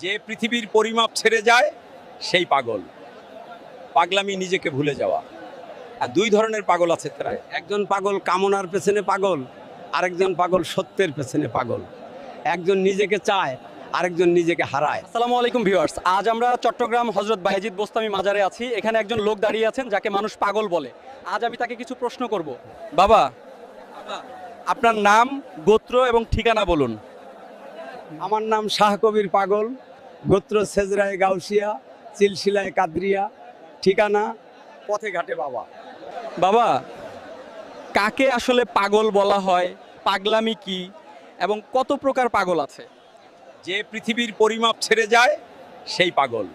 যে পৃথিবীর পরিমাপ ছেড়ে যায় সেই পাগল। পাগলামি নিজেকে ভুলে যাওয়া। আর দুই ধরনের পাগল আছে তারা। একজন পাগল কামনার পেছনে পাগল, আরেকজন পাগল সত্যের পেছনে পাগল। একজন নিজেকে চায়, আরেকজন নিজেকে হারায়। আসসালামু আলাইকুম ভিউয়ার্স, আজ আমরা চট্টগ্রাম হযরত বায়েজিদ বোস্তামি মাজারে আছি। এখানে একজন লোক দাঁড়িয়ে আছেন যাকে মানুষ পাগল বলে। আজ আমি তাকে কিছু প্রশ্ন করব। বাবা, আপনার নাম, গোত্র এবং ঠিকানা বলুন। আমার নাম শাহ কবির পাগল, গোত্র সেজরায় গাউসিয়া, সিলসিলায় কাদরিয়া, ঠিকানা পথে ঘাটে বাবা। বাবা, কাকে আসলে পাগল বলা হয়, পাগলামি কি এবং কত প্রকার পাগল আছে? যে পৃথিবীর পরিমাপ ছেড়ে যায় সেই পাগল।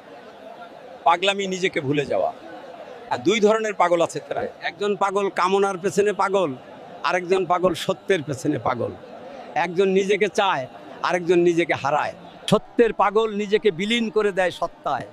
পাগলামি নিজেকে ভুলে যাওয়া। আর দুই ধরনের পাগল আছে তারা। একজন পাগল কামনার পেছনে পাগল, আরেকজন পাগল সত্যের পেছনে পাগল। একজন নিজেকে চায়, আরেকজন নিজেকে হারায়। সত্যের পাগল নিজেকে বিলীন করে দেয় সত্তায়।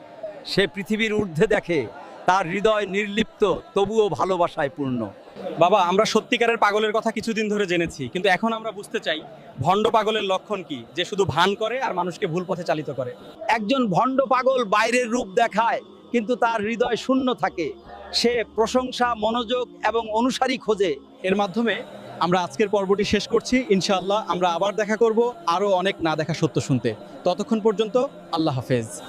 সে পৃথিবীর ঊর্ধ্বে দেখে, তার হৃদয় নির্লিপ্ত, তবুও ভালোবাসায় পূর্ণ। বাবা, আমরা সত্যিকারের পাগলের কথা কিছুদিন ধরে জেনেছি, কিন্তু এখন আমরা বুঝতে চাই ভণ্ড পাগলের লক্ষণ কি, যে শুধু ভান করে আর মানুষকে ভুল পথে চালিত করে। একজন ভণ্ড পাগল বাইরের রূপ দেখায়, কিন্তু তার হৃদয় শূন্য থাকে। সে প্রশংসা, মনোযোগ এবং অনুসারী খোঁজে। এর মাধ্যমে আমরা আজকের পর্বটি শেষ করছি। ইনশাআল্লাহ আমরা আবার দেখা করব আরও অনেক না দেখা সত্য শুনতে। ততক্ষণ পর্যন্ত আল্লাহ হাফেজ।